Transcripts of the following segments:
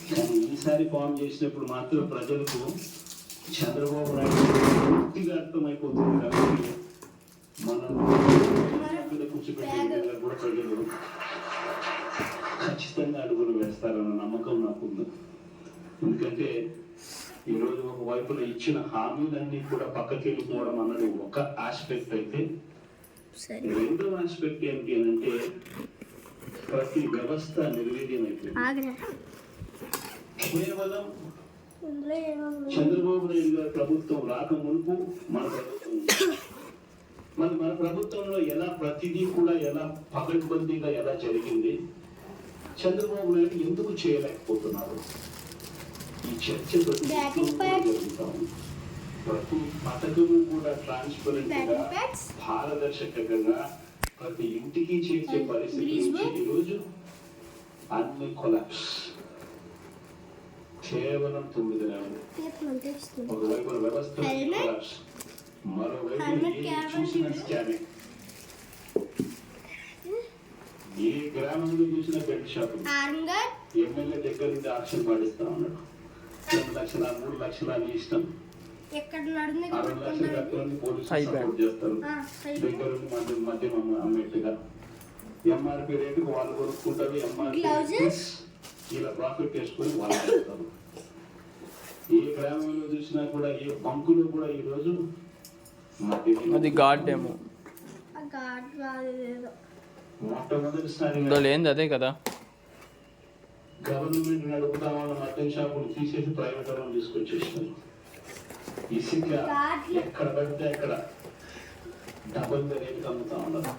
కానీ ఈసారి ఫామ్ చేసినప్పుడు మాత్రం ప్రజలకు చంద్రబాబు నాయుడు పూర్తిగా అర్థమైపోతుంది కాబట్టి మనం కూర్చోబెట్టే విధంగా కూడా ప్రజలు ఖచ్చితంగా అడుగులు వేస్తారన్న నమ్మకం నాకుంది. ఎందుకంటే ఈరోజు ఒక వైపున ఇచ్చిన హామీలన్నీ కూడా పక్కకి వెళ్ళిపోవడం అన్నది ఒక ఆస్పెక్ట్ అయితే, రెండో ఆస్పెక్ట్ ఏంటి అని అంటే ప్రతి వ్యవస్థ నిర్వీర్యమైపోయింది. కేవలం చంద్రబాబు నాయుడు గారి ప్రభుత్వం రాక మునుపు మన ప్రభుత్వం మన ప్రభుత్వంలో ఎలా ప్రతిదీ కూడా ఎలా పకడ్బందీగా ఎలా జరిగింది, చంద్రబాబు నాయుడు ఎందుకు చేయలేకపోతున్నారు, ఈ చర్చ జరుగుతాం. ప్రతి పథకము కూడా ట్రాన్స్పరెంట్ గా పారదర్శకంగా ప్రతి ఇంటికి చేర్చే పరిస్థితి నుంచి ఈరోజు అన్ని కొలాప్స్. కేవలం 9 నెలలు. ఒకవైపు వ్యవస్థ కొలాప్స్, మరోవైపు చూసిన స్కామింగ్. ఏ గ్రామంలో చూసిన బెడ్ షాపులు ఎమ్మెల్యే దగ్గర నుండి ఆక్షన్ పాడిస్తా ఉన్నాడు. 2 లక్షల 3 లక్షల అని ఇష్టం. 6 లక్షలు కట్టుకొని పోలీసులు సపోర్ట్ చేస్తారు. దగ్గర నుండి మద్యం అమ్మేట్టుగా ఎంఆర్పీ రేటుకు వాళ్ళు కొనుక్కుంటారు. ఎంఆర్పీ ఇలా ప్రాఫిట్ చేసుకొని వాళ్ళు చేస్తారు. ఏ గ్రామంలో చూసినా కూడా ఏ బంకులో కూడా ఈ రోజు అది గాడ్ ఏమో మొట్టమొదటిసారి అదే కదా గవర్నమెంట్ నడుపుతా ఉన్న మద్యం షాపులు తీసేసి ప్రైవేట్ వాళ్ళని తీసుకొచ్చేసినారు. ఇసుక ఎక్కడ పడితే అక్కడ డబుల్ ద రేట్ అమ్ముతా ఉన్నారు.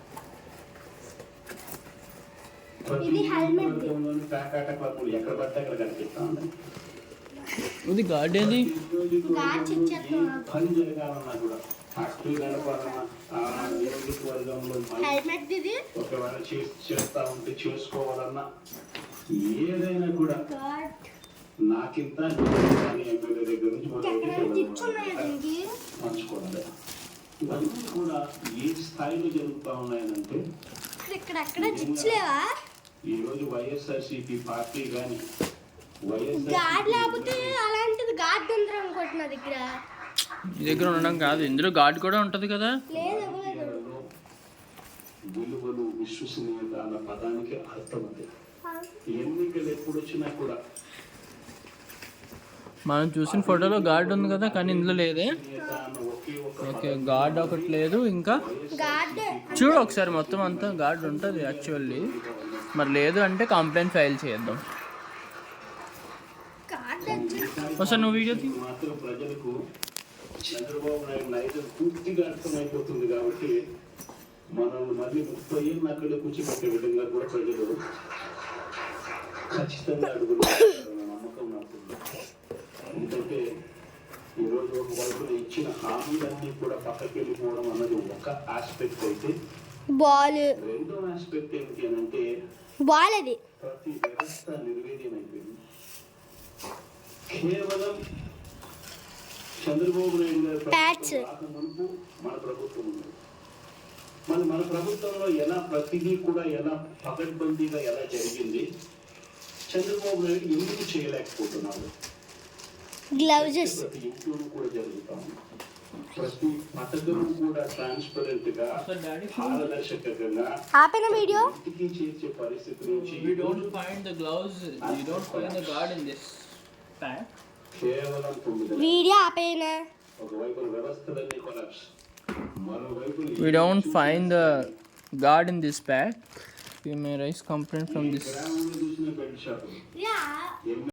ప్యాకాట క్లబ్లు ఎక్కడ పడితే అక్కడ కనిపిస్తా ఉన్నాయి. ఇది గాడ్ ఏది పని జరగాలన్నా కూడా ఫ్యాక్టరీ నడపాలన్నా వర్గంలో ఒకవేళ చేస్తా ఉంటే చేసుకోవాలన్నా ఏదైనా కూడా నాకింత ఎమ్మెల్యే దగ్గర నుంచి పంచుకోవాలి. ఇవన్నీ కూడా ఏ స్థాయిలో జరుగుతూ ఉన్నాయనంటే ఈ రోజు వైఎస్ఆర్సీపీ పార్టీ కానీ మీ దగ్గర ఉండడం కాదు, ఇందులో గాడ్ కూడా ఉంటది కదా. విలువలు విశ్వసనీయత అన్న పదానికి అర్థం అది. ఎన్నికలు ఎప్పుడు వచ్చినా కూడా మనం చూసిన ఫోటోలో గాడ్ ఉంది కదా, కానీ ఇందులో లేదే. ఓకే, గాడ్ ఒకటి లేదు. ఇంకా చూడు ఒకసారి మొత్తం అంతా గాడ్ ఉంటుంది యాక్చువల్లీ. మరి లేదు అంటే కంప్లైంట్ ఫైల్ చేద్దాం. ఒకసారి నువ్వు వీడియో మాత్రం ప్రజలకు చంద్రబాబు నాయుడు నైజం పూర్తిగా అర్థమైపోతుంది కాబట్టి మనల్ని మళ్ళీ 30 ఏళ్ళు అక్కడ కూర్చోబెట్టే విధంగా కూడా ప్రజలు ఖచ్చితంగా అడుగులు నమ్మకం నాకు. ఎందుకంటే ఈరోజు ఒక వైపున ఇచ్చిన హామీలన్నీ కూడా పక్కకి వెళ్ళిపోవడం అన్నది ఒక ఆస్పెక్ట్ అయితే, రెండో ఆస్పెక్ట్ ఏంటి అని అంటే ప్రతి వ్యవస్థ నిర్వీర్యమైపోయింది. కేవలం చంద్రబాబు నాయుడు గారి మునుపు మన ప్రభుత్వం ఉంది. మన ప్రభుత్వంలో ఎలా ప్రతిదీ కూడా ఎలా పకడ్బందీగా ఎలా జరిగింది, చంద్రబాబు నాయుడు ఎందుకు చేయలేకపోతున్నారు. ప్రతి ఇంట్లోనూ కూడా జరుగుతాం. ప్రతి పథకం కూడా ట్రాన్స్పరెంట్ గా పారదర్శకంగా ఇంటికి చేర్చే పరిస్థితి నుంచి కేవలం 9 ఒకవైపు వ్యవస్థలన్నీ కొలాప్స్, మరోవైపు we don't find the guard in this pack. We may raise complaint from this.